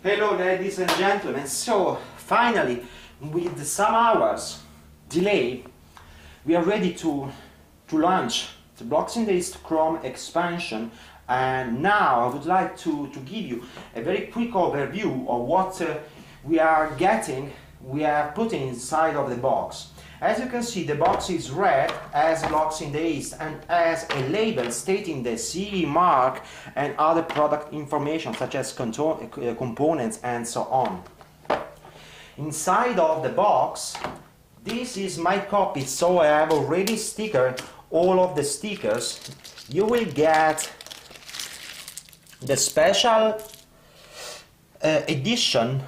Hello ladies and gentlemen, so finally with some hours delay we are ready to launch the Blocks in the East Chrome expansion, and now I would like to give you a very quick overview of what we are putting inside of the box. As you can see, the box is red as Blocks in the East and has a label stating the CE mark and other product information such as components and so on. Inside of the box, this is my copy, so I have already stickered all of the stickers. You will get the special edition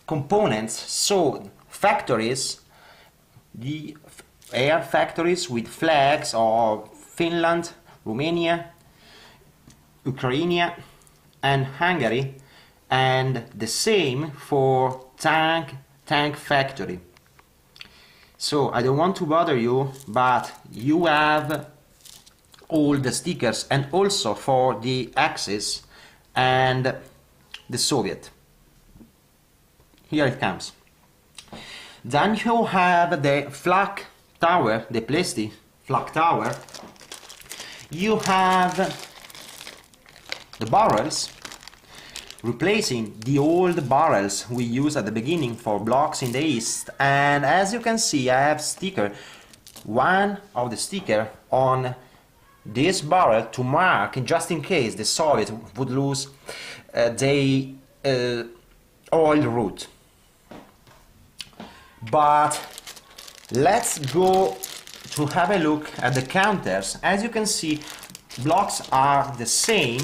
components, so factories, the air factories with flags of Finland, Romania, Ukraine and Hungary, and the same for tank factory. So I don't want to bother you, but you have all the stickers, and also for the Axis and the Soviet. Here it comes. Then you have the flak tower, the Plesty flak tower. You have the barrels, replacing the old barrels we used at the beginning for Blocks in the East. And as you can see, I have one of the sticker on this barrel to mark, just in case the Soviet would lose the oil route. But let's go to have a look at the counters. As you can see, blocks are the same.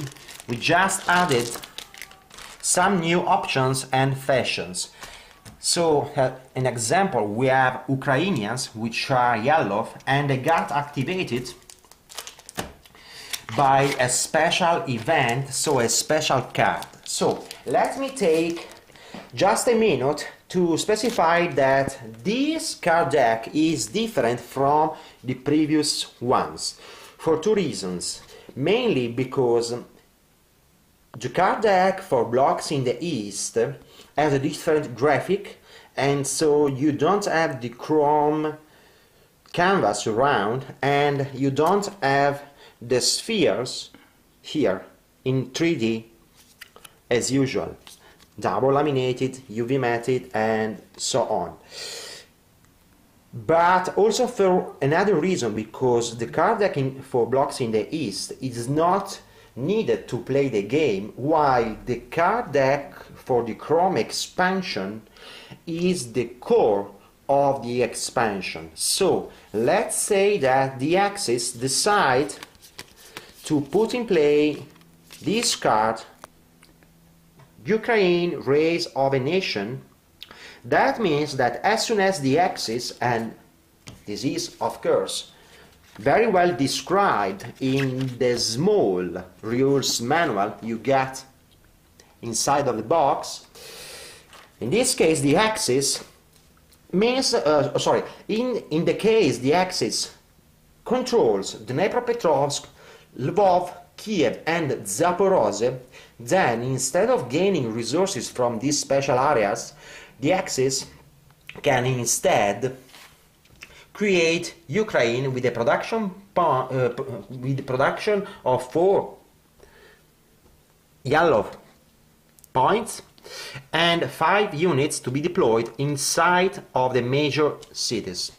We just added some new options and fashions. So an example, we have Ukrainians, which are yellow, and they got activated by a special event, so a special card. So let me take just a minute to specify that this card deck is different from the previous ones for two reasons. Mainly because the card deck for Blocks in the East has a different graphic, and so you don't have the chrome canvas around, and you don't have the spheres here in 3D as usual. Double laminated, UV matted, and so on. But also for another reason, because the card deck for Blocks in the East is not needed to play the game, while the card deck for the Chrome expansion is the core of the expansion. So let's say that the Axis decide to put in play this card, Ukraine, Race of a Nation. That means that as soon as the Axis, and this is of course very well described in the small rules manual you get inside of the box, in this case the Axis means, in the case the Axis controls Dnepropetrovsk, Lvov, Kiev and Zaporozhye, then instead of gaining resources from these special areas, the Axis can instead create Ukraine with a production of 4 yellow points and 5 units to be deployed inside of the major cities,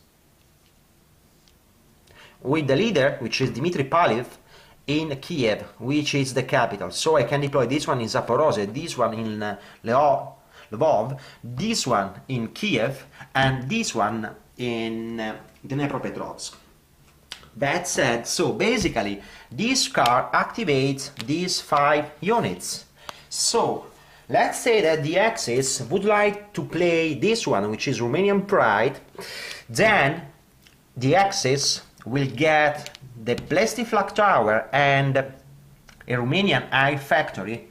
with the leader, which is Dmitry Paliv, in Kiev, which is the capital. So I can deploy this one in Zaporozhye, this one in Lvov, this one in Kiev, and this one in Dnepropetrovsk. That said, so basically this card activates these 5 units. So let's say that the Axis would like to play this one, which is Romanian Pride, then the Axis will get the Plesty Flak Tower and a Romanian Air Factory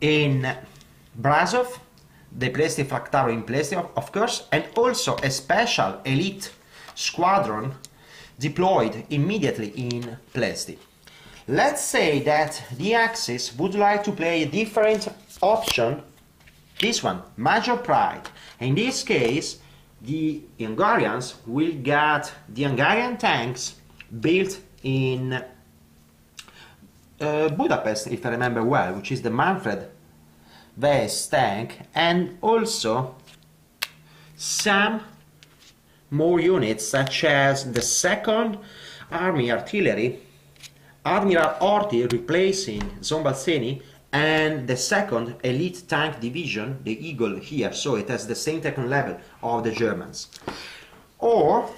in Brasov, the Plesty Flak Tower in Plesty of course, and also a special elite squadron deployed immediately in Plesty. Let's say that the Axis would like to play a different option, this one, Major Pride. In this case, the Hungarians will get the Hungarian tanks built in Budapest, if I remember well, which is the Manfred Weiss tank, and also some more units such as the 2nd Army Artillery, Admiral Horthy replacing Szombathely, and the 2nd Elite Tank Division, the Eagle here, so it has the same technical level of the Germans. Or,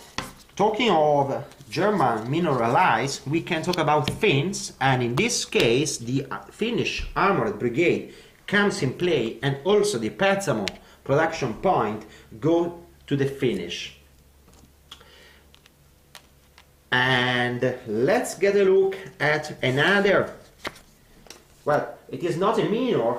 talking of German minor allies, we can talk about Finns, and in this case the Finnish Armored Brigade comes in play, and also the Petsamo production point go to the Finnish. And let's get a look at another, well, it is not a minor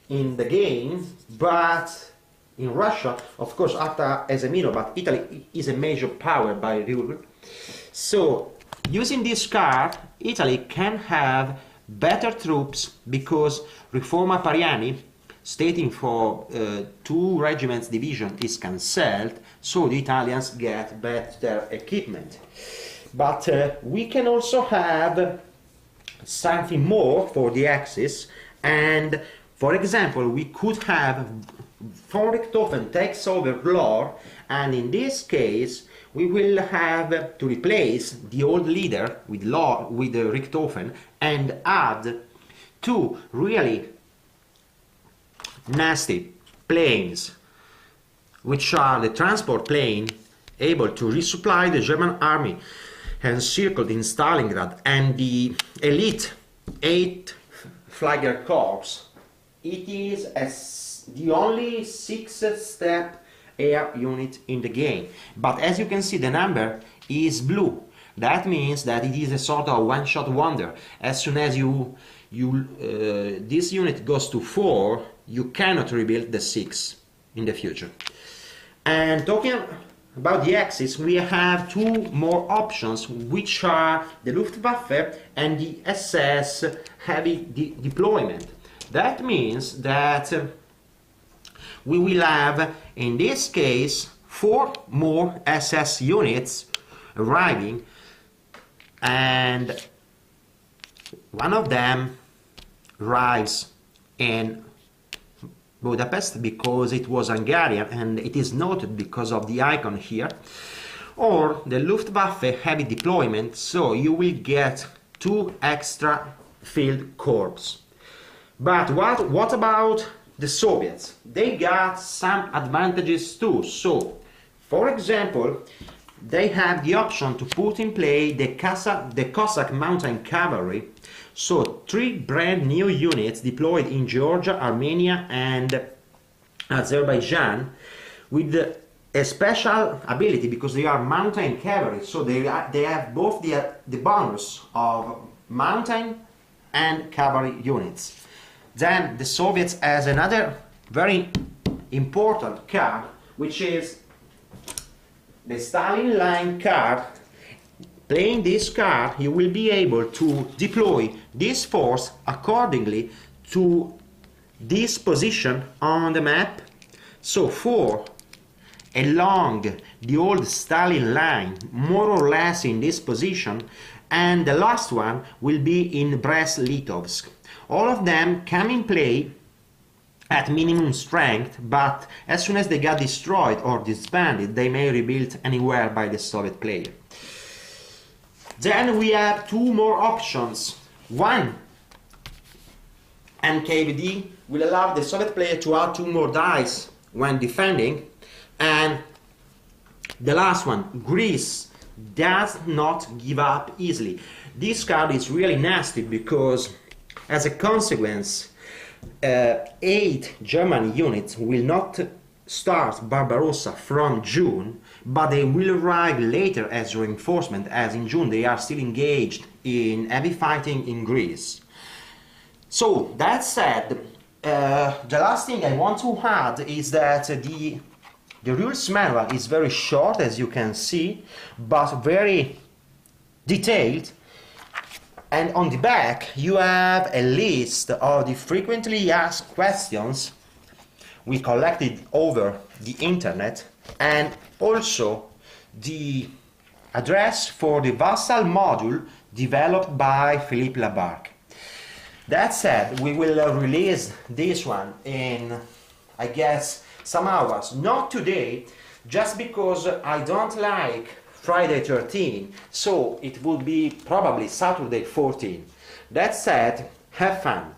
in the game, but in Russia, of course, after as a minor, but Italy is a major power by rule. So, using this card, Italy can have better troops because Riforma Pariani, stating for 2 regiments division, is cancelled, so the Italians get better equipment. But we can also have something more for the Axis, and for example, we could have von Richthofen takes over Vlor, and in this case we will have to replace the old leader with Richthofen and add 2 really nasty planes, which are the transport plane able to resupply the German army encircled in Stalingrad, and the elite 8 Flieger Corps. It is the only 6-step air unit in the game, but as you can see the number is blue. That means that it is a sort of one-shot wonder. As soon as this unit goes to 4, you cannot rebuild the 6 in the future. And talking about the Axis, we have 2 more options, which are the Luftwaffe and the SS heavy deployment. That means that we will have, in this case, 4 more SS units arriving, and one of them arrives in Budapest because it was Hungarian, and it is noted because of the icon here, or the Luftwaffe heavy deployment, so you will get 2 extra field corps. But what about the Soviets? They got some advantages too. So, for example, they have the option to put in play the Cossack mountain cavalry. So 3 brand new units deployed in Georgia, Armenia and Azerbaijan with a special ability because they are mountain cavalry. So they have both the bonus of mountain and cavalry units. Then the Soviets has another very important card, which is the Stalin Line card. Playing this card, you will be able to deploy this force accordingly to this position on the map. So 4 along the old Stalin Line, more or less in this position, and the last one will be in Brest-Litovsk. All of them come in play at minimum strength, but as soon as they got destroyed or disbanded, they may rebuild anywhere by the Soviet player. Then we have 2 more options. One, NKVD will allow the Soviet player to add 2 more dice when defending, and the last one, Greece does not give up easily. This card is really nasty because as a consequence 8 German units will not start Barbarossa from June, but they will arrive later as reinforcement, as in June they are still engaged in heavy fighting in Greece. So, that said, the last thing I want to add is that the rules manual is very short, as you can see, but very detailed, And on the back you have a list of the frequently asked questions we collected over the internet, and also the address for the Vassal module developed by Philippe Labarque. That said, we will release this one in, I guess, some hours. Not today, just because I don't like Friday 13, so it would be probably Saturday 14. That said, have fun.